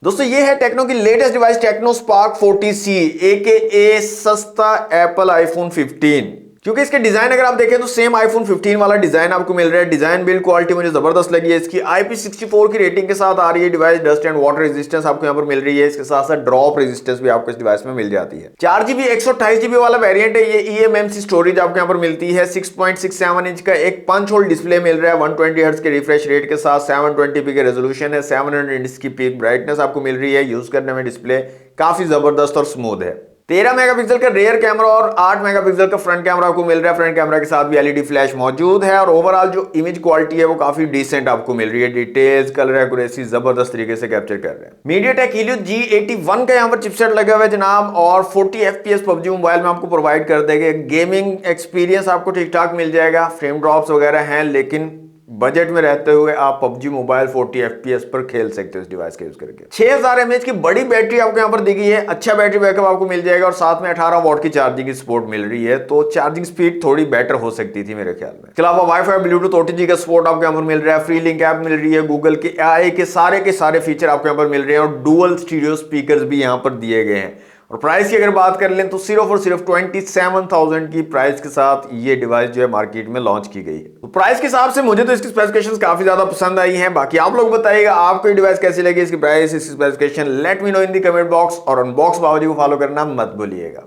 दोस्तों ये है टेक्नो की latest device Tecno Spark 40C AKA सस्ता एप्पल आईफोन 15। क्योंकि इसके डिजाइन अगर आप देखें तो सेम आईफोन 15 वाला डिजाइन आपको मिल रहा है। डिजाइन बिल्ड क्वालिटी मुझे जबरदस्त लगी है। इसकी IP64 की रेटिंग के साथ आ रही है device. Dust and water resistance आपको यहाँ पर मिल रही है। इसके साथ साथ ड्रॉप रेजिस्टेंस भी आपको इस डिवाइस में मिल जाती है। 4GB 128GB वाला वेरिएंट है ये। eMMC स्टोरेज आपको यहाँ पर मिलती है। 6.67 इंच का एक पंच होल डिस्प्ले मिल रहा है। 120 हर्ट्ज के रिफ्रेश रेट के साथ 720p के रेजोल्यूशन है। 700 इंच की पीक ब्राइटनेस आपको मिल रही है। यूज करने में डिस्प्ले काफी जबरदस्त और स्मूथ है। 13 मेगापिक्सल का रेयर कैमरा और 8 मेगापिक्सल का फ्रंट कैमरा आपको मिल रहा है। फ्रंट कैमरा के साथ भी एलईडी फ्लैश मौजूद है और ओवरऑल जो इमेज क्वालिटी है वो काफी डिसेंट आपको मिल रही है। डिटेल्स, कलर एक्यूरेसी जबरदस्त तरीके से कैप्चर कर रहे हैं। मीडियाटेक हीलियो G81 का यहाँ पर चिपसेट लगा हुआ है जनाब और 40 FPS पबजी मोबाइल में आपको प्रोवाइड कर देगा। गेमिंग एक्सपीरियंस आपको ठीक ठाक मिल जाएगा। फ्रेम ड्रॉप्स वगैरह हैं लेकिन बजट में रहते हुए आप पबजी मोबाइल 40 FPS पर खेल सकते हो इस डिवाइस का यूज करके। 6000 mAh की बड़ी बैटरी आपको यहाँ पर दी गई है। अच्छा बैटरी बैकअप आपको मिल जाएगा और साथ में 18 वॉट की चार्जिंग की सपोर्ट मिल रही है। तो चार्जिंग स्पीड थोड़ी बेटर हो सकती थी मेरे ख्याल में। इसके अलावा वाईफाई ब्लूटूथ OTG का सपोर्ट आपको यहाँ पर मिल रहा है। फ्री लिंक ऐप मिल रही है। गूगल के AI के सारे फीचर आपको यहाँ पर मिल रहे हैं और डुअल स्टीरियो स्पीकर भी यहाँ पर दिए गए हैं। और प्राइस की अगर बात कर लें तो सिर्फ और सिर्फ 27,000 की प्राइस के साथ ये डिवाइस जो है मार्केट में लॉन्च की गई है। तो प्राइस के हिसाब से मुझे तो इसकी स्पेसिफिकेशंस काफी ज्यादा पसंद आई हैं। बाकी आप लोग बताइएगा आपको ये डिवाइस कैसी लगी, इसकी प्राइस, इसकी specification let me know in the comment box और अनबॉक्स बाबूजी को फॉलो करना मत भूलिएगा।